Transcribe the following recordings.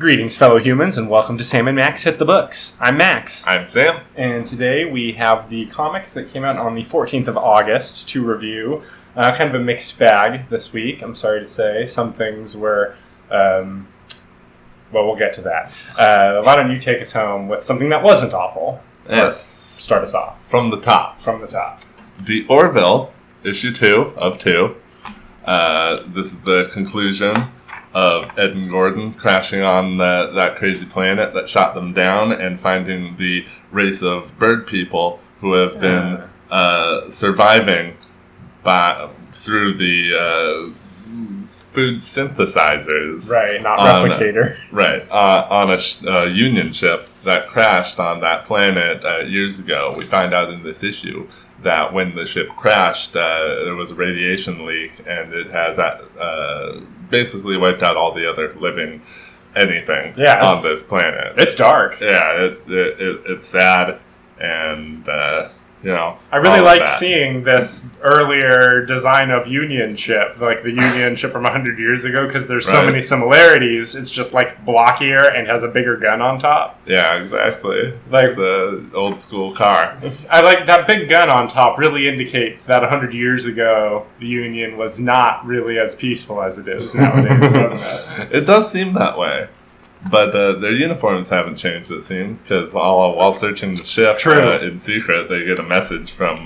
Greetings, fellow humans, and welcome to Sam and Max Hit the Books. I'm Max. I'm Sam. And today we have the comics that came out on the 14th of August to review. Kind of a mixed bag this week, I'm sorry to say. Some things were, well, we'll get to that. Why don't you take us home with something that wasn't awful? Yes. Start us off. From the top. The Orville, issue 2 of 2. This is the conclusion of Ed and Gordon crashing on that crazy planet that shot them down and finding the race of bird people who have been surviving through the food synthesizers. Right, not replicator. Right, on a Union ship that crashed on that planet years ago. We find out in this issue that when the ship crashed, there was a radiation leak, and it has basically wiped out all the other living anything on this planet. It's dark. Yeah, it's sad, and I really like seeing this earlier design of Union ship, like the Union ship from 100 years ago, because there's so many similarities. It's just like blockier and has a bigger gun on top. Yeah, exactly. Like it's the old school car. I like that big gun on top. Really indicates that 100 years ago the Union was not really as peaceful as it is nowadays, doesn't it? It does seem that way. But their uniforms haven't changed, it seems, because while searching the ship in secret, they get a message from,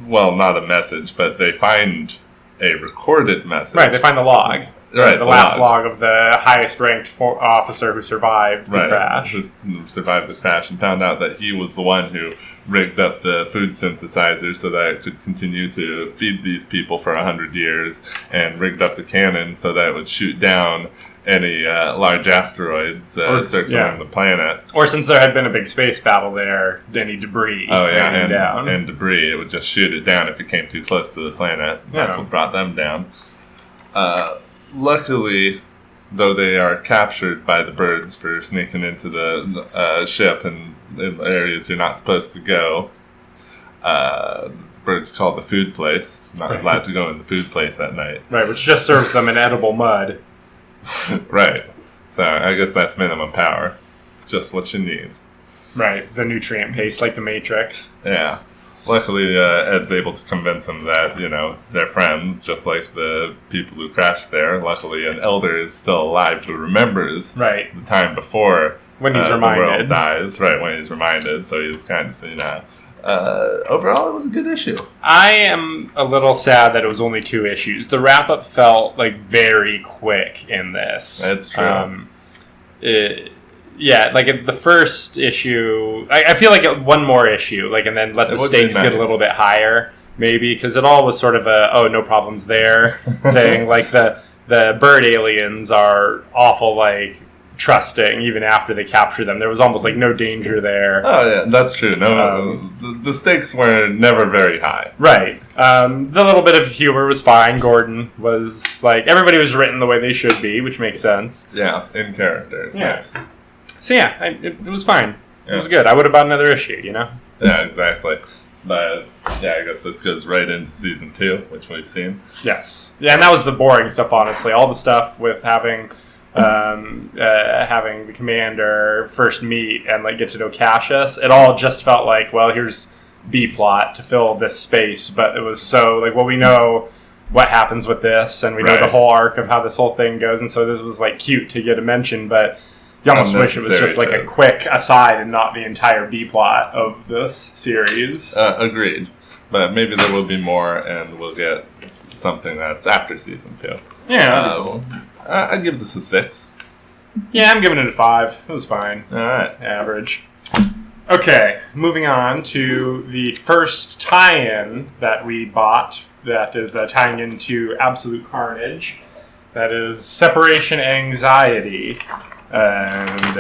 well, not a message, but they find a recorded message. Right, they find the log. Right, the last log of the highest-ranked officer who survived the crash. Who survived the crash and found out that he was the one who rigged up the food synthesizer so that it could continue to feed these people for 100 years, and rigged up the cannon so that it would shoot down any large asteroids circling the planet. Or since there had been a big space battle there, any debris down. And debris, it would just shoot it down if it came too close to the planet. That's what brought them down. Luckily, though they are captured by the birds for sneaking into the ship and in areas you're not supposed to go, the bird's called the food place. Not allowed to go in the food place at night. Right, which just serves them an edible mud. Right. So I guess that's minimum power. It's just what you need. Right. The nutrient paste, like the Matrix. Yeah. Luckily, Ed's able to convince them that, they're friends, just like the people who crashed there. Luckily, an elder is still alive who remembers the time before when he's reminded. The world dies. Right, when he's reminded. So he's kind of, overall, it was a good issue. I am a little sad that it was only 2 issues. The wrap-up felt very quick in this. That's true. The first issue, I feel like one more issue, and then let the stakes get a little bit higher, maybe, because it all was sort of a no problems there thing. The bird aliens are awful, trusting even after they capture them. There was almost no danger there. Oh yeah, that's true. No, the stakes were never very high. Right. The little bit of humor was fine. Gordon was everybody was written the way they should be, which makes sense. Yeah, in character. Yes. Nice. So yeah, it was fine. Yeah. It was good. I would have bought another issue. Yeah, exactly. But yeah, I guess this goes right into season 2, which we've seen. Yes. Yeah, and that was the boring stuff. Honestly, all the stuff with having the commander first meet and get to know Cassius, it all just felt here's B plot to fill this space, but it was so we know what happens with this, and we know the whole arc of how this whole thing goes, and so this was cute to get a mention, but you almost wish it was just a quick aside and not the entire B plot of this series. Agreed, but maybe there will be more, and we'll get something that's after season 2. Yeah, cool. I'd give this a 6. Yeah, I'm giving it a 5. It was fine. All right. Average. Okay, moving on to the first tie-in that we bought that is tying into Absolute Carnage. That is Separation Anxiety. And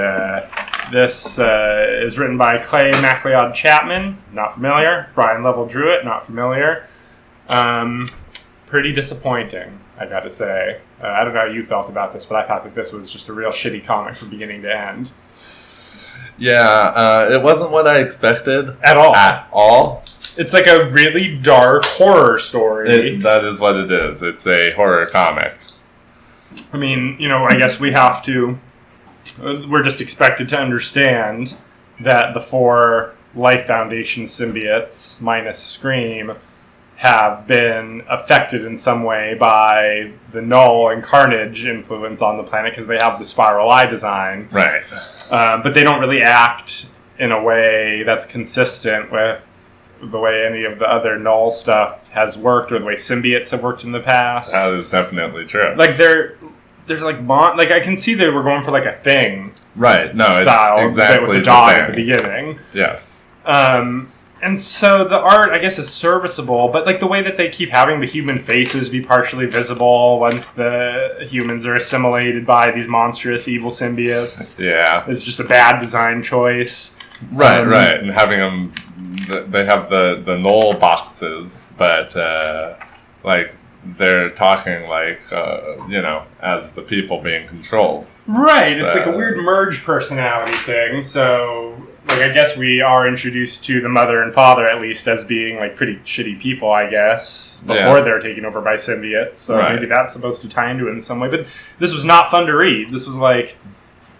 this is written by Clay MacLeod Chapman. Not familiar. Brian Level drew it. Not familiar. Pretty disappointing, I gotta say. I don't know how you felt about this, but I thought that this was just a real shitty comic from beginning to end. Yeah, it wasn't what I expected. At all. At all. It's a really dark horror story. That is what it is. It's a horror comic. I mean, I guess we have to. We're just expected to understand that the 4 Life Foundation symbiotes, minus Scream, have been affected in some way by the Null and Carnage influence on the planet because they have the spiral eye design. Right. But they don't really act in a way that's consistent with the way any of the other Null stuff has worked or the way symbiotes have worked in the past. That is definitely true. Like, there's like I can see they were going for like a Thing. Right. No, style, it's exactly with the dog at the beginning. Yes. And so the art, I guess, is serviceable, but like the way that they keep having the human faces be partially visible once the humans are assimilated by these monstrous evil symbiotes, is just a bad design choice. Right, and having them, they have the Null boxes, but like they're talking like as the people being controlled. Right, it's like a weird merge personality thing. So, like, I guess we are introduced to the mother and father, at least, as being, like, pretty shitty people, I guess, before they're taken over by symbiotes. So maybe that's supposed to tie into it in some way. But this was not fun to read. This was, like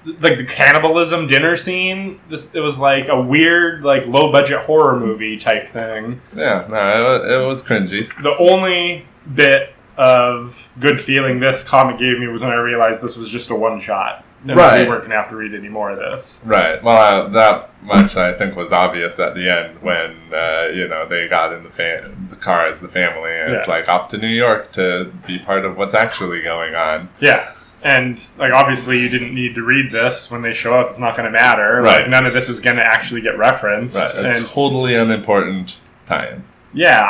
the cannibalism dinner scene. It was, like, a weird, like, low-budget horror movie type thing. Yeah, no, it was cringy. The only bit of good feeling this comic gave me was when I realized this was just a one-shot. And we weren't going to have to read any more of this. Right. Well, that much I think was obvious at the end when, they got in the car as the family and it's like off to New York to be part of what's actually going on. Yeah. And, like, obviously you didn't need to read this. When they show up, it's not going to matter. Right. Like, none of this is going to actually get referenced. Right. A totally unimportant tie-in. Yeah.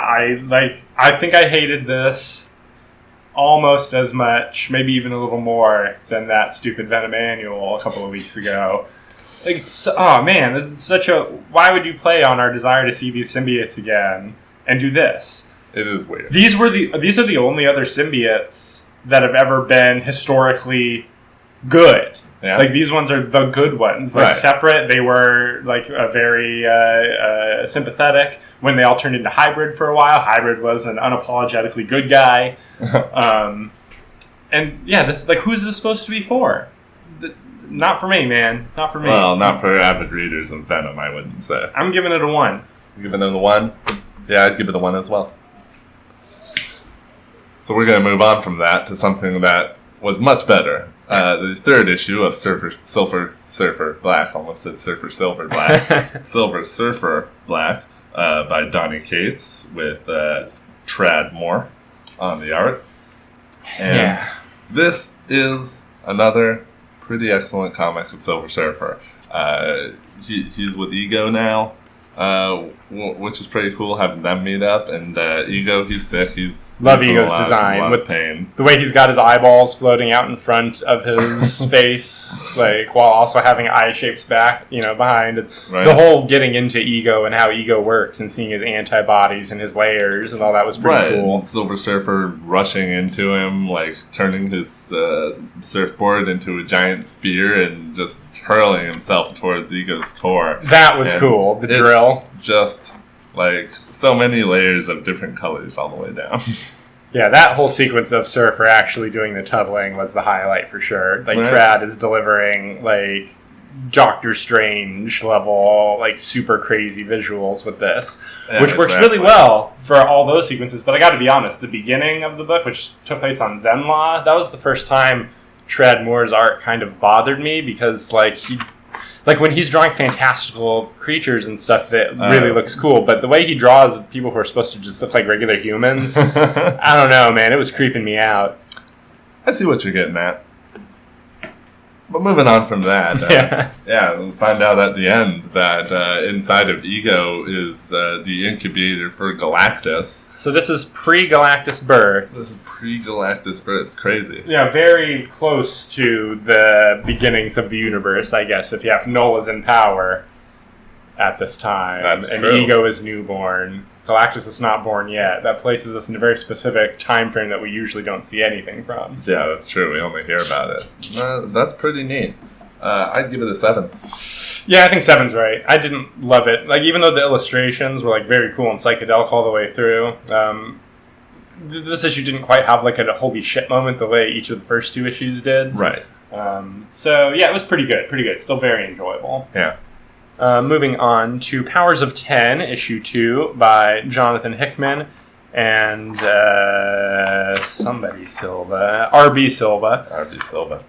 I think I hated this almost as much, maybe even a little more, than that stupid Venom annual a couple of weeks ago. Like, oh man, this is such a... Why would you play on our desire to see these symbiotes again and do this? It is weird. These are the only other symbiotes that have ever been historically good. Yeah. Like, these ones are the good ones. Like, separate, they were, like, a very sympathetic. When they all turned into Hybrid for a while, Hybrid was an unapologetically good guy. And, yeah, this, like, who's this supposed to be for? Not for me, man. Not for me. Well, not for avid readers of Venom, I wouldn't say. I'm giving it a 1. You're giving it a 1? Yeah, I'd give it a 1 as well. So we're going to move on from that to something that was much better. The 3rd issue of Silver Surfer Black, almost said Surfer Silver Black, Silver Surfer Black, by Donny Cates with Trad Moore on the art. And this is another pretty excellent comic of Silver Surfer. He's with Ego now, which is pretty cool, having them meet up. And Ego, he's sick. Love Ego's design with pain. The way he's got his eyeballs floating out in front of his face, like, while also having eye shapes back, behind. The whole getting into Ego and how Ego works and seeing his antibodies and his layers and all that was pretty cool. And Silver Surfer rushing into him, like turning his surfboard into a giant spear and just hurling himself towards Ego's core. That was cool. The drill. Just like so many layers of different colors all the way down. Yeah, that whole sequence of Surfer actually doing the tunneling was the highlight for sure. Like, Trad is delivering, like, Doctor Strange level, like, super crazy visuals with this, which works really well for all those sequences. But I gotta be honest, the beginning of the book, which took place on Zenlaw, that was the first time Trad Moore's art kind of bothered me because, like, when he's drawing fantastical creatures and stuff, that really looks cool. But the way he draws people who are supposed to just look like regular humans, I don't know, man. It was creeping me out. I see what you're getting at. But moving on from that, we find out at the end that inside of Ego is the incubator for Galactus. So this is pre-Galactus birth. This is pre-Galactus birth. Crazy. Yeah, very close to the beginnings of the universe, I guess, if Null is in power at this time. That's and true. Ego is newborn. Galactus is not born yet. That places us in a very specific time frame that we usually don't see anything from. Yeah, that's true. We only hear about it. That's pretty neat. I'd give it a 7. Yeah, I think 7's right. I didn't love it. Like, even though the illustrations were, like, very cool and psychedelic all the way through, this issue didn't quite have like a holy shit moment the way each of the first 2 issues did. Right. So yeah, it was pretty good. Still very enjoyable. Yeah. Moving on to Powers of 10, issue 2 by Jonathan Hickman and somebody Silva, R.B. Silva. R.B. Silva.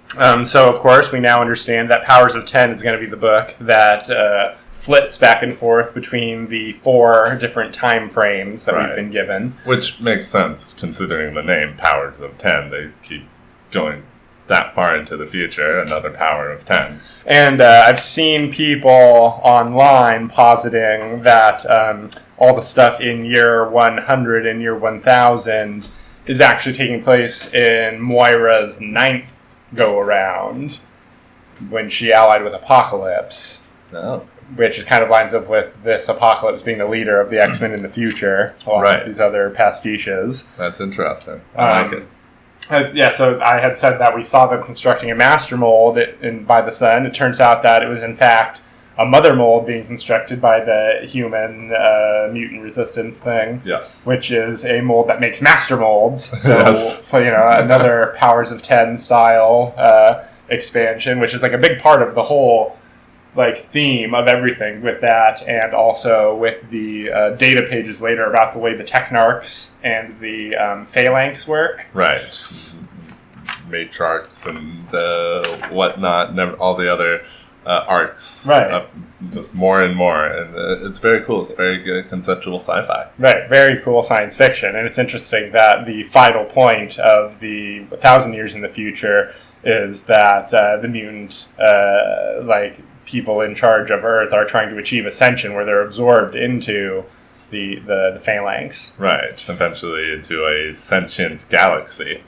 So of course we now understand that Powers of 10 is going to be the book that flits back and forth between the 4 different time frames that we've been given. Which makes sense considering the name Powers of 10. They keep going that far into the future, another power of 10. And I've seen people online positing that all the stuff in year 100 and year 1000 is actually taking place in Moira's 9th go-around when she allied with Apocalypse. Oh. Which kind of lines up with this Apocalypse being the leader of the X-Men in the future, along with these other pastiches. That's interesting. I like it. So I had said that we saw them constructing a master mold by the Sun. It turns out that it was, in fact, a mother mold being constructed by the human mutant resistance thing. Yes. Which is a mold that makes master molds. So, another Powers of 10 style expansion, which is like a big part of the whole theme of everything with that, and also with the data pages later about the way the Technarchs and the Phalanx work. Right. Matriarchs and whatnot, and all the other arcs. Right. Just more and more. And it's very cool. It's very good conceptual sci-fi. Right. Very cool science fiction. And it's interesting that the final point of the 1,000 years in the future is that the mutant, people in charge of Earth are trying to achieve ascension where they're absorbed into the Phalanx. Right. Eventually into a sentient galaxy.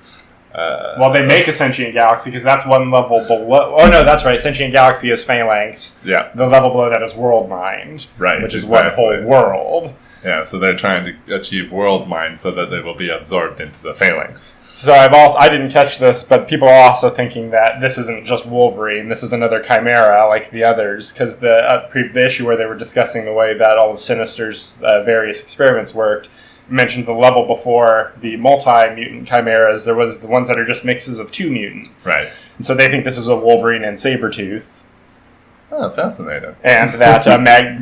They make a sentient galaxy because that's one level below. Oh, no, that's right. Sentient galaxy is Phalanx. Yeah. The level below that is World Mind. Right. Which is one whole world. Yeah, so they're trying to achieve World Mind so that they will be absorbed into the Phalanx. So I didn't catch this, but people are also thinking that this isn't just Wolverine, this is another Chimera like the others, because the issue where they were discussing the way that all of Sinister's various experiments worked mentioned the level before the multi-mutant Chimeras, there was the ones that are just mixes of 2 mutants. Right. And so they think this is a Wolverine and Sabretooth. Oh, fascinating. And that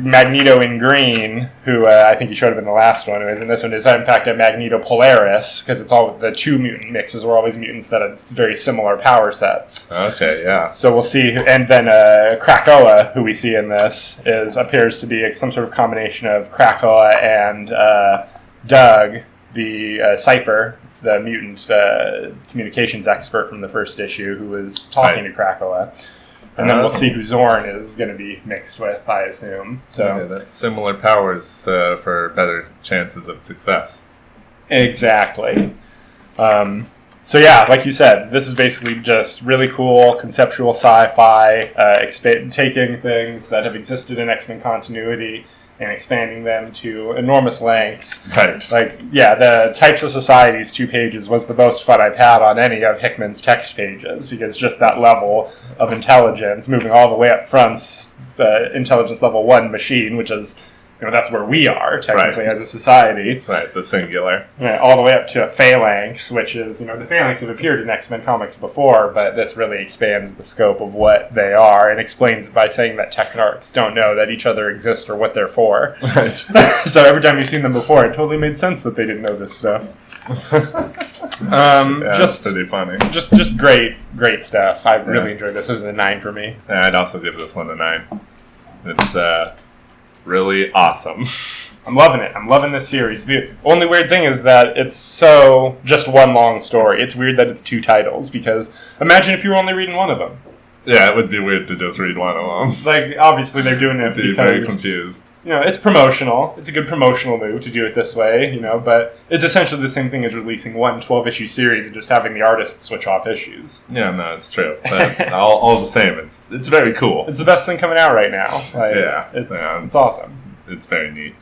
Magneto in green, who I think you showed up in the last one, and this one is in fact a Magneto Polaris, because it's all the 2 mutant mixes were always mutants that have very similar power sets. Okay, yeah. So we'll see, and then Krakoa, who we see in this, appears to be some sort of combination of Krakoa and Doug, the Cypher, the mutant communications expert from the first issue, who was talking to Krakoa. And then we'll see who Zorn is going to be mixed with, I assume. So similar powers for better chances of success. Exactly. So yeah, like you said, this is basically just really cool conceptual sci-fi, taking things that have existed in X-Men continuity and expanding them to enormous lengths. Right. The Types of Societies 2 pages was the most fun I've had on any of Hickman's text pages, because just that level of intelligence, moving all the way up from the intelligence level 1 machine, which is, that's where we are, technically, as a society. Right, the singular. Right, all the way up to a Phalanx, which is, the Phalanx have appeared in X-Men comics before, but this really expands the scope of what they are, and explains it by saying that Technarchs don't know that each other exists or what they're for. Right. So every time you've seen them before, it totally made sense that they didn't know this stuff. Just pretty funny. Just great stuff. I really enjoyed this. This is a 9 for me. Yeah, I'd also give this one a 9. It's, really awesome. I'm loving it. I'm loving this series. The only weird thing is that it's so just one long story. It's weird that it's 2 titles, because imagine if you were only reading one of them. Yeah, it would be weird to just read one of them. Obviously they're doing it I'd be because... very confused. It's promotional. It's a good promotional move to do it this way, but it's essentially the same thing as releasing one 12-issue series and just having the artists switch off issues. Yeah, no, it's true. But all the same, it's very cool. It's the best thing coming out right now. It's awesome. It's very neat.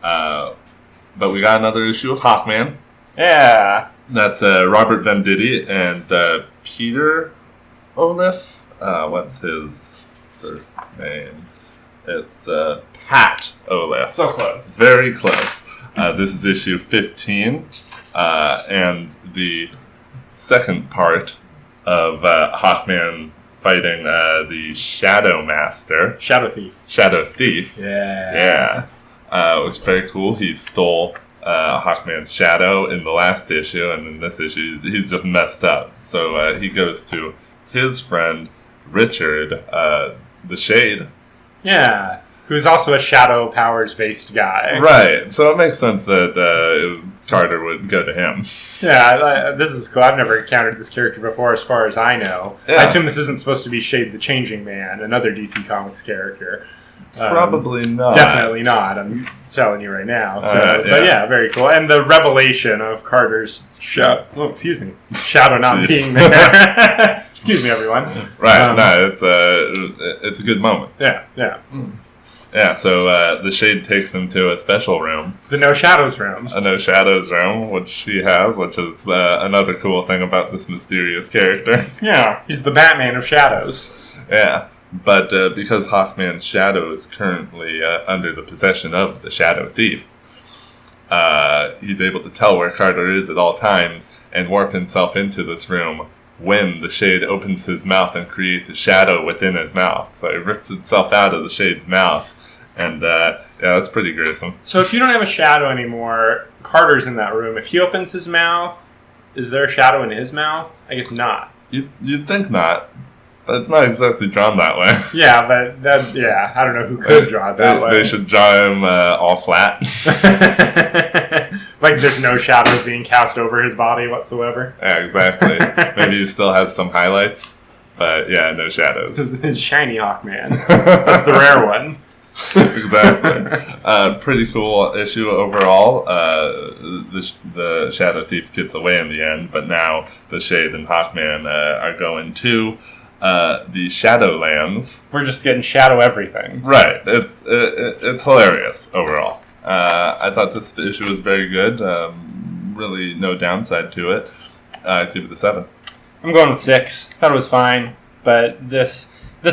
But we got another issue of Hawkman. Yeah. That's Robert Venditti and Peter Olaf. What's his first name? It's Pat Olaf. So close. Very close. This is issue 15, and the second part of Hawkman fighting the Shadow Master. Shadow Thief. Shadow Thief. Yeah. Which is very cool. He stole Hawkman's shadow in the last issue, and in this issue, he's just messed up. So he goes to his friend, Richard, the Shade. Yeah. Who's also a shadow powers-based guy. Right. So it makes sense that Carter would go to him. Yeah, this is cool. I've never encountered this character before, as far as I know. Yeah. I assume this isn't supposed to be Shade the Changing Man, another DC Comics character. Probably not. Definitely not. I'm telling you right now. So, But yeah, very cool. And the revelation of Carter's shadow not being there. Excuse me, everyone. Right. No, it's a good moment. Yeah. Yeah, so the Shade takes him to a special room. The No Shadows room. A No Shadows room, which he has, which is another cool thing about this mysterious character. Yeah, he's the Batman of shadows. Yeah, but because Hawkman's shadow is currently under the possession of the Shadow Thief, he's able to tell where Carter is at all times and warp himself into this room when the Shade opens his mouth and creates a shadow within his mouth. So he rips himself out of the Shade's mouth. And, that's pretty gruesome. So if you don't have a shadow anymore, Carter's in that room. If he opens his mouth, is there a shadow in his mouth? I guess not. You'd think not, but it's not exactly drawn that way. Yeah, but I don't know who could draw it that way. They should draw him all flat. Like there's no shadows being cast over his body whatsoever. Yeah, exactly. Maybe he still has some highlights, but yeah, no shadows. Shiny Hawkman. That's the rare one. Exactly. Pretty cool issue overall. The Shadow Thief gets away in the end, but now the Shade and Hawkman are going to the Shadowlands. We're just getting shadow everything. Right. It's hilarious overall. I thought this issue was very good. Really no downside to it. I'd give it a 7. I'm going with 6. Thought it was fine, but this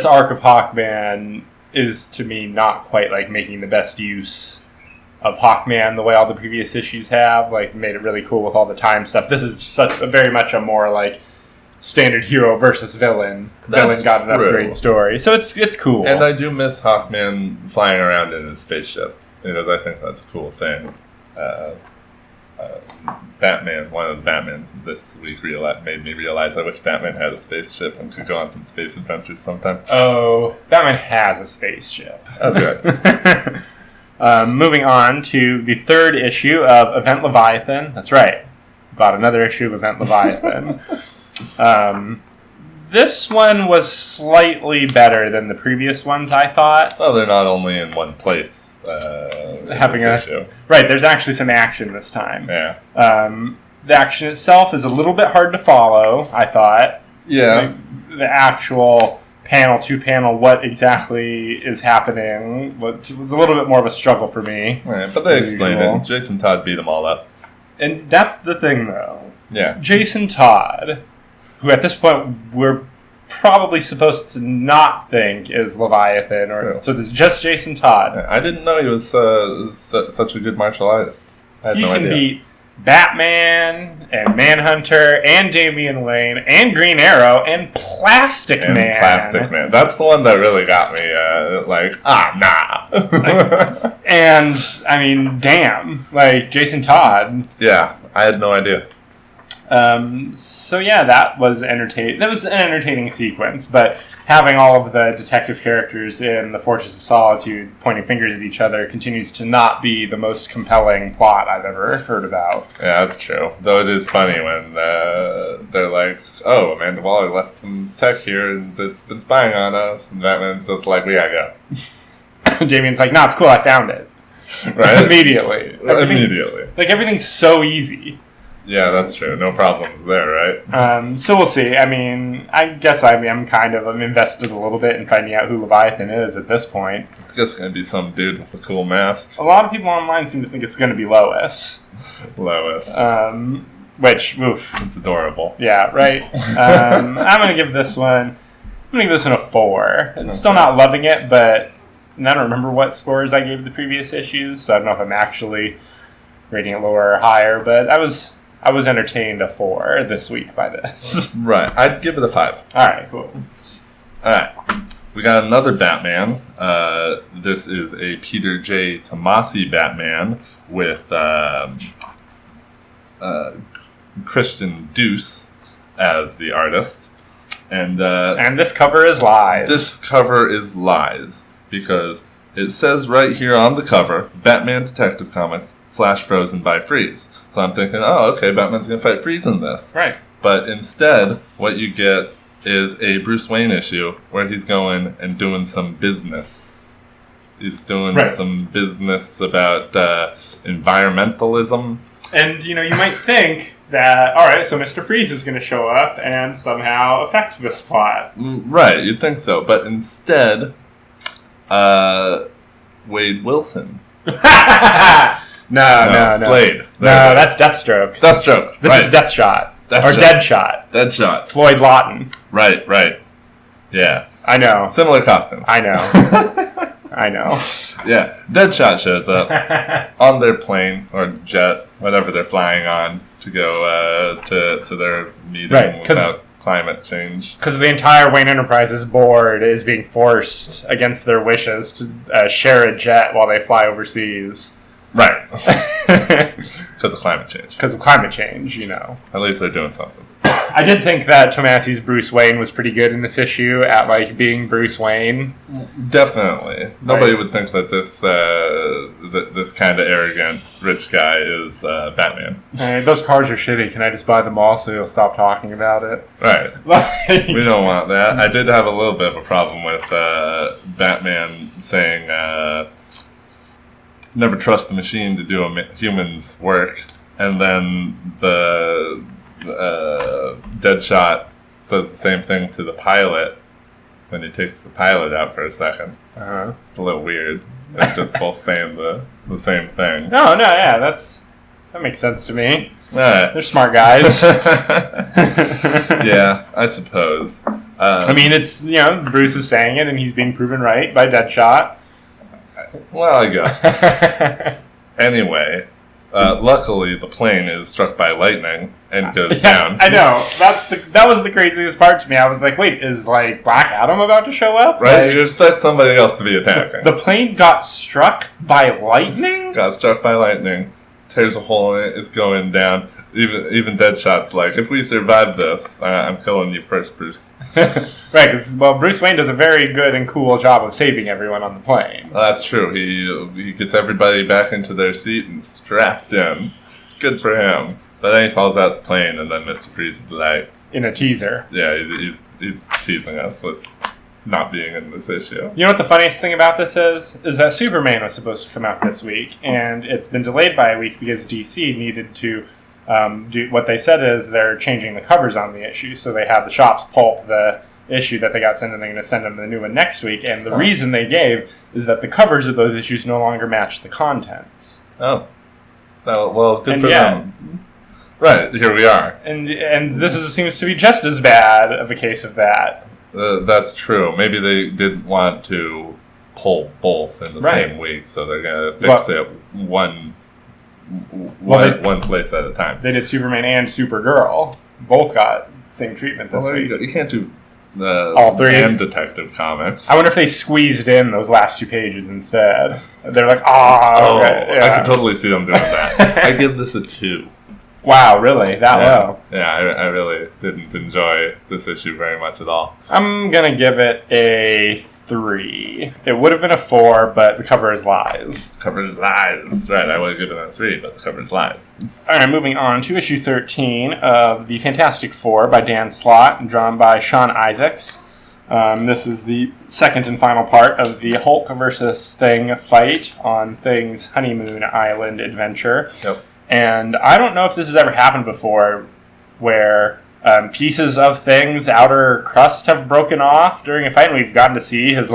arc of Hawkman is to me not quite like making the best use of Hawkman the way all the previous issues have. Like made it really cool with all the time stuff. This is very much a more like standard hero versus villain. Villain got an upgrade story, so it's cool. And I do miss Hawkman flying around in his spaceship because I think that's a cool thing. Batman, one of the Batmans this week made me realize I wish Batman had a spaceship and could go on some space adventures sometime. Oh, Batman has a spaceship. Oh, good. Moving on to the 3rd issue of Event Leviathan. That's right. Bought another issue of Event Leviathan. This one was slightly better than the previous ones, I thought. Well, they're not only in one place. Right, there's actually some action this time. Yeah. The action itself is a little bit hard to follow, I thought. Yeah. The actual panel-to-panel, what exactly is happening, was a little bit more of a struggle for me. Right, but they explained it. Jason Todd beat them all up. And that's the thing, though. Yeah. Jason Todd, who at this point we're probably supposed to not think is Leviathan, so there's just Jason Todd. I didn't know he was such a good martial artist. I had he no can idea. beat Batman and Manhunter and Damian Wayne and Green Arrow and Plastic Man. Plastic Man. That's the one that really got me. Nah. And I mean, damn, like Jason Todd. Yeah, I had no idea. So yeah, that was entertaining. That was an entertaining sequence, but having all of the detective characters in the Fortress of Solitude pointing fingers at each other continues to not be the most compelling plot I've ever heard about. Yeah, that's true. Though it is funny when they're like, "Oh, Amanda Waller left some tech here and it's been spying on us," and Batman's just like, "We gotta go." Damian's like, "No, it's cool. I found it." Right? Immediately. Like everything's so easy. Yeah, that's true. No problems there, right? So we'll see. I mean, I guess I'm invested a little bit in finding out who Leviathan is at this point. It's just going to be some dude with a cool mask. A lot of people online seem to think it's going to be Lois. Which, oof. It's adorable. Yeah, right? I'm going to give this one a 4. I'm still not loving it, but I don't remember what scores I gave the previous issues, so I don't know if I'm actually rating it lower or higher, but I was entertained a 4 this week by this. Right. I'd give it a 5. All right, cool. All right. We got another Batman. This is a Peter J. Tomasi Batman with Christian Deuce as the artist. And this cover is lies. This cover is lies because it says right here on the cover, Batman Detective Comics, Flash frozen by Freeze. So I'm thinking, oh, okay, Batman's going to fight Freeze in this. Right. But instead, what you get is a Bruce Wayne issue where he's going and doing some business. He's doing some business about environmentalism. And, you might think that, all right, so Mr. Freeze is going to show up and somehow affect this plot. Right, you'd think so. But instead, Wade Wilson. No. Slade. No, that's Deathstroke. This is Deathshot. Or Deadshot. Deadshot. Floyd Lawton. Right. Yeah. I know. Similar costumes. I know. Yeah. Deadshot shows up on their plane or jet, whatever they're flying on, to go to their meeting about climate change. Because the entire Wayne Enterprises board is being forced against their wishes to share a jet while they fly overseas. Right. Because of climate change. At least they're doing something. I did think that Tomasi's Bruce Wayne was pretty good in this issue at, being Bruce Wayne. Definitely. Nobody would think that this kind of arrogant rich guy is Batman. Hey, those cars are shitty. Can I just buy them all so you'll stop talking about it? Right. We don't want that. I did have a little bit of a problem with Batman saying... never trust the machine to do a human's work, and then the Deadshot says the same thing to the pilot when he takes the pilot out for a second. It's a little weird. They're just both saying the same thing. No, yeah, that makes sense to me. Right. They're smart guys. Yeah, I suppose. It's Bruce is saying it, and he's being proven right by Deadshot. Well, I guess. Anyway, luckily the plane is struck by lightning and goes down. I know. That was the craziest part to me. I was like, wait, is Black Adam about to show up? Right, you expect somebody else to be attacking. The plane got struck by lightning? Got struck by lightning. Tears a hole in it. It's going down. Even Deadshot's like, if we survive this, I'm killing you first, Bruce. Right, because Bruce Wayne does a very good and cool job of saving everyone on the plane. Well, that's true. He gets everybody back into their seat and strapped in. Good for him. But then he falls out the plane, and then Mr. Freeze is like... In a teaser. Yeah, he's teasing us with not being in this issue. You know what the funniest thing about this is? Is that Superman was supposed to come out this week, and it's been delayed by a week because DC needed to... what they said is they're changing the covers on the issue, so they have the shops pulp the issue that they got sent, and they're going to send them the new one next week. And the reason they gave is that the covers of those issues no longer match the contents. Oh, well, good for them. Right, here we are. And this seems to be just as bad of a case of that. That's true. Maybe they didn't want to pull both in the same week, so they're going to fix it one place at a time. They did Superman and Supergirl. Both got the same treatment this week. You can't do all three and Detective Comics. I wonder if they squeezed in those last 2 pages instead. They're like, okay. I can totally see them doing that. I give this a 2. Wow, really? That low? Yeah, I really didn't enjoy this issue very much at all. I'm going to give it a 3. It would have been a 4, but the cover is lies. Cover is lies. Right, I would have given it a 3, but the cover is lies. All right, moving on to issue 13 of The Fantastic Four by Dan Slott and drawn by Sean Isaacs. This is the second and final part of the Hulk versus Thing fight on Thing's Honeymoon Island adventure. Yep. And I don't know if this has ever happened before where pieces of Thing's outer crust have broken off during a fight, and we've gotten to see his,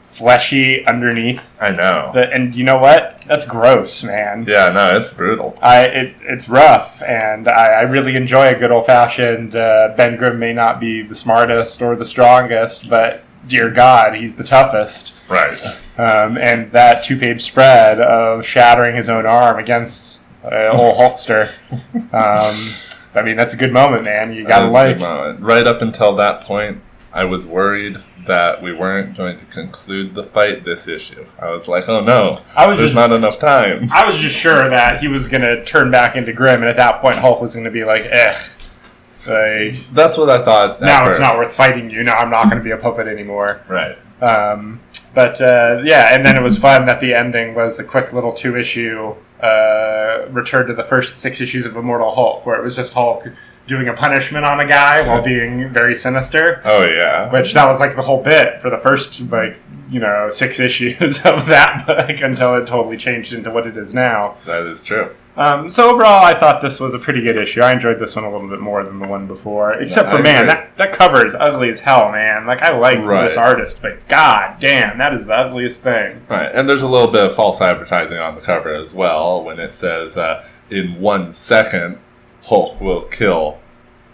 fleshy underneath. I know. And you know what? That's gross, man. Yeah, no, it's brutal. It's rough, and I really enjoy a good old-fashioned Ben Grimm may not be the smartest or the strongest, but dear God, he's the toughest. Right. And that 2-page spread of shattering his own arm against old Hulkster. I mean, that's a good moment, man. You gotta a good moment. Right up until that point, I was worried that we weren't going to conclude the fight this issue. I was like, oh no, there's not enough time. I was just sure that he was going to turn back into Grimm, and at that point Hulk was going to be like, like, that's what I thought. Now it's not worth fighting you. Now I'm not going to be a puppet anymore. Right. But and then it was fun that the ending was a quick little 2-issue return to the first 6 issues of Immortal Hulk, where it was just Hulk doing a punishment on a guy while being very sinister. Oh, yeah. Which that was like the whole bit for the first, 6 issues of that book until it totally changed into what it is now. That is true. So overall, I thought this was a pretty good issue. I enjoyed this one a little bit more than the one before. Except for, man, that cover is ugly as hell, man. Like, I like this artist, but god damn, that is the ugliest thing. Right, and there's a little bit of false advertising on the cover as well, when it says, in 1 second, Hulk will kill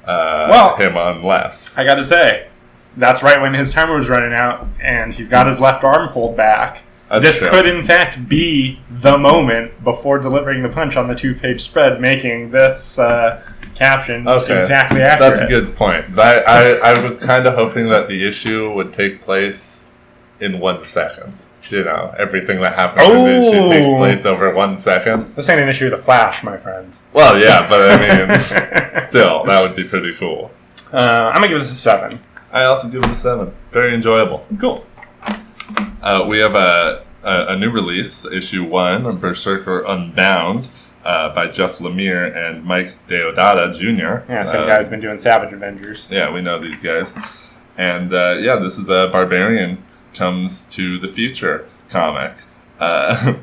him unless. I gotta say, that's right when his timer was running out, and he's got his left arm pulled back. This could, in fact, be the moment before delivering the punch on the 2-page spread, making this caption exactly accurate. That's a good point. I was kind of hoping that the issue would take place in 1 second. Everything that happens in the issue takes place over 1 second. This ain't an issue of The Flash, my friend. Well, yeah, but I mean, still, that would be pretty cool. I'm going to give this a 7. I also give it a 7. Very enjoyable. Cool. We have a new release, issue 1 of Berserker Unbound, by Jeff Lemire and Mike Deodato Jr. Yeah, same guy who's been doing Savage Avengers. Yeah, we know these guys. And this is a Barbarian Comes to the Future comic.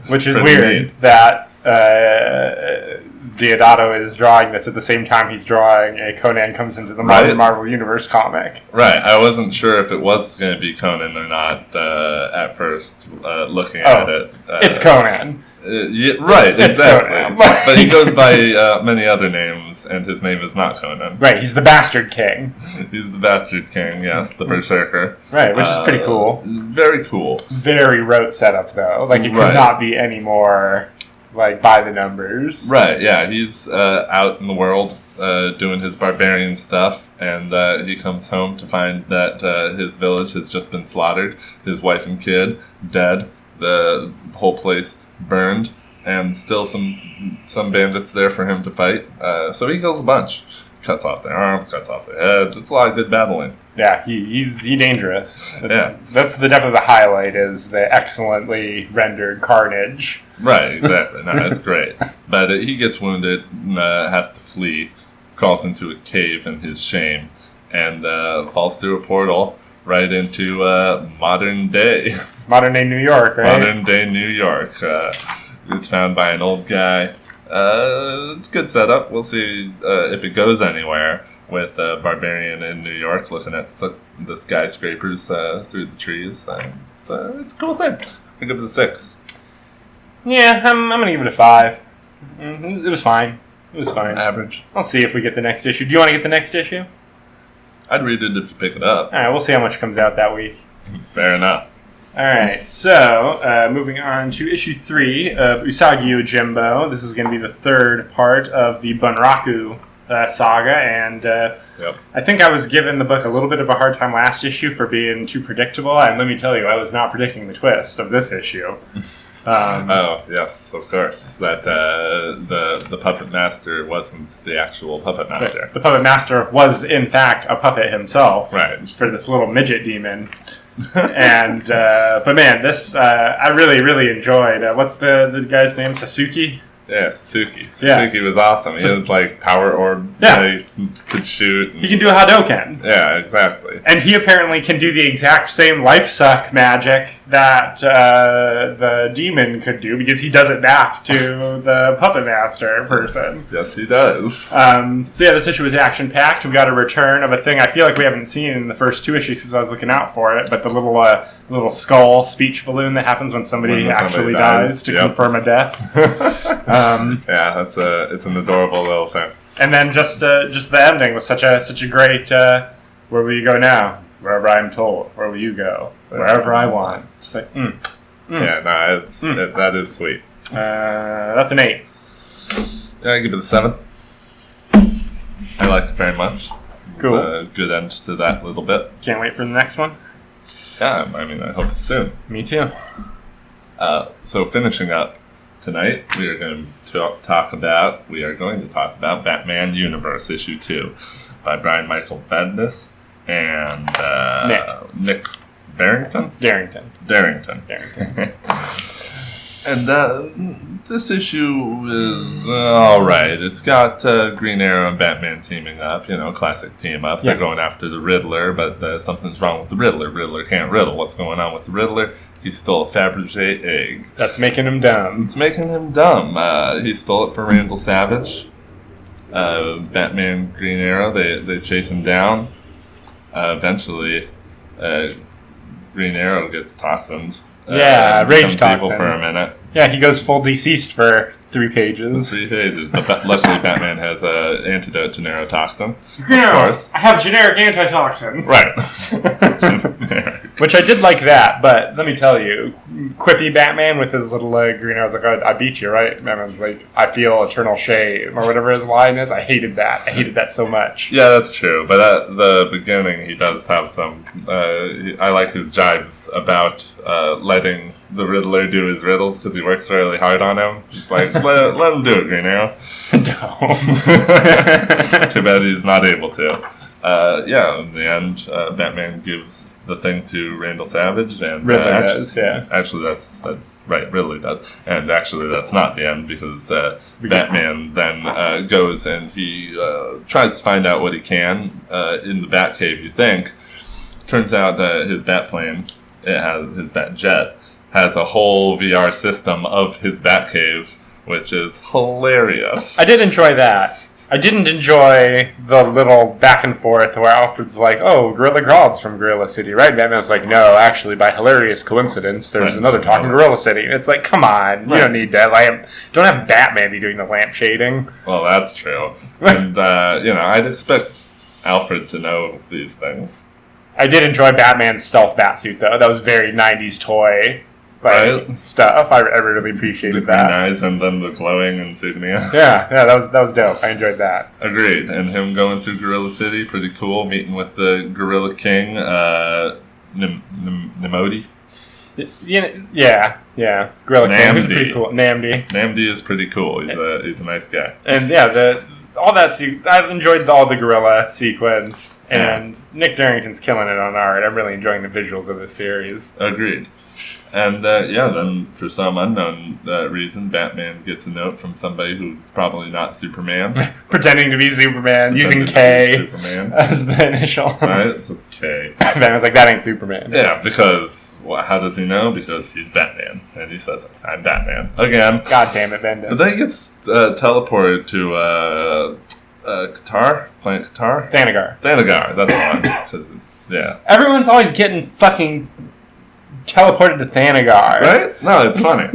Which is weird that Deodato is drawing this at the same time he's drawing a Conan Comes into the Marvel Universe comic. Right. I wasn't sure if it was going to be Conan or not at first, looking at it. It's Conan. Right, it's exactly. Conan. But he goes by many other names, and his name is not Conan. Right, he's the Bastard King. He's the Bastard King, yes, the Berserker. Right, which is pretty cool. Very cool. Very rote setup, though. Like, it could not be any more, by the numbers. Right, yeah, he's out in the world doing his barbarian stuff, and he comes home to find that his village has just been slaughtered, his wife and kid dead, the whole place burned, and still some bandits there for him to fight. So he kills a bunch. Cuts off their arms, cuts off their heads. It's a lot of good battling. Yeah, he's dangerous. Yeah. That's definitely the highlight, is the excellently rendered Carnage. Right, exactly. No, it's great. But he gets wounded, has to flee, crawls into a cave in his shame, and falls through a portal right into modern day. Modern day New York, right? Modern day New York. It's found by an old guy. It's a good setup. We'll see if it goes anywhere with Barbarian in New York looking at the skyscrapers through the trees. It's a cool thing. I give it a 6. Yeah, I'm going to give it a 5. It was fine. It was fine. Average. I'll see if we get the next issue. Do you want to get the next issue? I'd read it if you pick it up. All right, we'll see how much comes out that week. Fair enough. All right, so moving on to issue 3 of Usagi Yojimbo. This is going to be the 3rd part of the Bunraku saga, and I think I was giving the book a little bit of a hard time last issue for being too predictable, and let me tell you, I was not predicting the twist of this issue. Oh, yes, of course. That the Puppet Master wasn't the actual Puppet Master. The Puppet Master was, in fact, a puppet himself. Right. For this little midget demon. And but man, this I really enjoyed. What's the guy's name? Sasuke? Yeah, Sasuke. Sasuke was awesome. He had power orb. Yeah. He could shoot. He can do a Hadouken. Yeah, exactly. And he apparently can do the exact same life suck magic that the demon could do, because he does it back to the Puppet Master person. Yes, he does. So yeah, this issue was action-packed. We got a return of a thing I feel like we haven't seen in the first 2 issues because I was looking out for it, but the little skull speech balloon that happens when somebody actually dies to confirm a death. Yeah, it's an adorable little thing. And then just the ending was such a great. Where will you go now? Wherever I'm told. Where will you go? Wherever I want. Just like, Yeah, no, that is sweet. That's an 8. Yeah, I give it a 7. I liked it very much. Cool. A good end to that little bit. Can't wait for the next one. Yeah, I mean, I hope it's soon. Me too. So finishing up tonight, we are going to talk about Batman Universe issue 2 by Brian Michael Bendis and Nick Darrington. And this issue is alright. It's got Green Arrow and Batman teaming up, classic team up. They're going after the Riddler, but something's wrong with the Riddler. Riddler can't riddle. What's going on with the Riddler? He stole a Fabergé egg. That's making him dumb. It's making him dumb. He stole it from Randall Savage. Batman, Green Arrow, they chase him down. Eventually, Green Arrow gets toxined. Rage toxin. Evil for a minute. Yeah, he goes full deceased for 3 pages. 3 pages. But luckily Batman has an antidote to neurotoxin. Of course. I have generic antitoxin. Right. Which I did like that, but let me tell you, quippy Batman with his little green arrows like, I beat you, right? Batman's like, I feel eternal shame, or whatever his line is. I hated that so much. Yeah, that's true. But at the beginning, he does have some, I like his jibes about letting the Riddler do his riddles because he works really hard on him. He's like, let him do it, Green Arrow. No. Too bad he's not able to. In the end, Batman gives the thing to Randall Savage, and Riddler does. Yeah, actually, that's right. Riddler does, and actually, that's not the end because Batman then goes and he tries to find out what he can in the Batcave. You think? Turns out that his Batplane, his Batjet, has a whole VR system of his Batcave, which is hilarious. I did enjoy that. I didn't enjoy the little back and forth where Alfred's like, oh, Gorilla Grodd's from Gorilla City, right? Batman's like, no, actually, by hilarious coincidence, there's another talking Gorilla City. And it's like, come on, you don't need that. Don't have Batman be doing the lamp shading. Well, that's true. And, I'd expect Alfred to know these things. I did enjoy Batman's stealth batsuit, though. That was very 90s toy. Stuff. I really appreciated that. The green eyes and then the glowing insignia. Yeah, that was dope. I enjoyed that. Agreed. And him going through Gorilla City, pretty cool. Meeting with the Gorilla King, Nemodi. Yeah. Gorilla King, who's pretty cool. Namdi is pretty cool. He's a nice guy. And all that I enjoyed all the gorilla sequence, and Nick Darrington's killing it on art. I'm really enjoying the visuals of this series. Agreed. And then for some unknown reason, Batman gets a note from somebody who's probably not Superman. Pretending to be Superman, using K as the initial. Right, just K. Batman's like, that ain't Superman. Yeah, because, how does he know? Because he's Batman. And he says, I'm Batman. Again. God damn it, Bendis. But then he gets teleported to Qatar? Planet Qatar? Thanagar, that's the one. Everyone's always getting fucking teleported to Thanagar. Right? No, it's funny.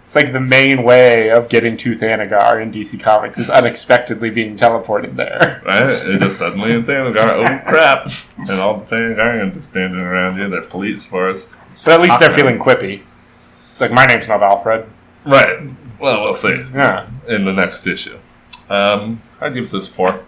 It's like the main way of getting to Thanagar in DC Comics is unexpectedly being teleported there. Right? It just suddenly in Thanagar, oh crap. And all the Thanagarians are standing around you, they're police force. But at least they're feeling quippy. It's like, my name's not Alfred. Right. Well, we'll see. Yeah. In the next issue. I'd give this 4.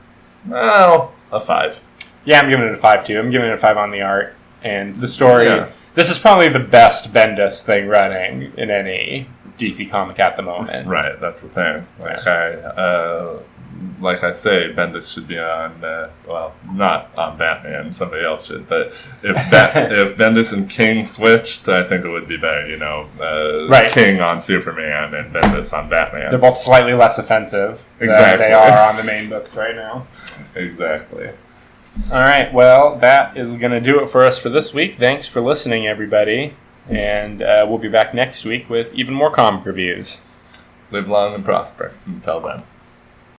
Well, a 5. Yeah, I'm giving it a 5 too. I'm giving it a 5 on the art. And the story... Yeah. This is probably the best Bendis thing running in any DC comic at the moment. Right, that's the thing. Like I say, Bendis should be on, not on Batman, somebody else should, but if Bendis and King switched, I think it would be better, right. King on Superman and Bendis on Batman. They're both slightly less offensive than they are on the main books right now. Exactly. All right, well, that is going to do it for us for this week. Thanks for listening, everybody. And we'll be back next week with even more comic reviews. Live long and prosper. Until then.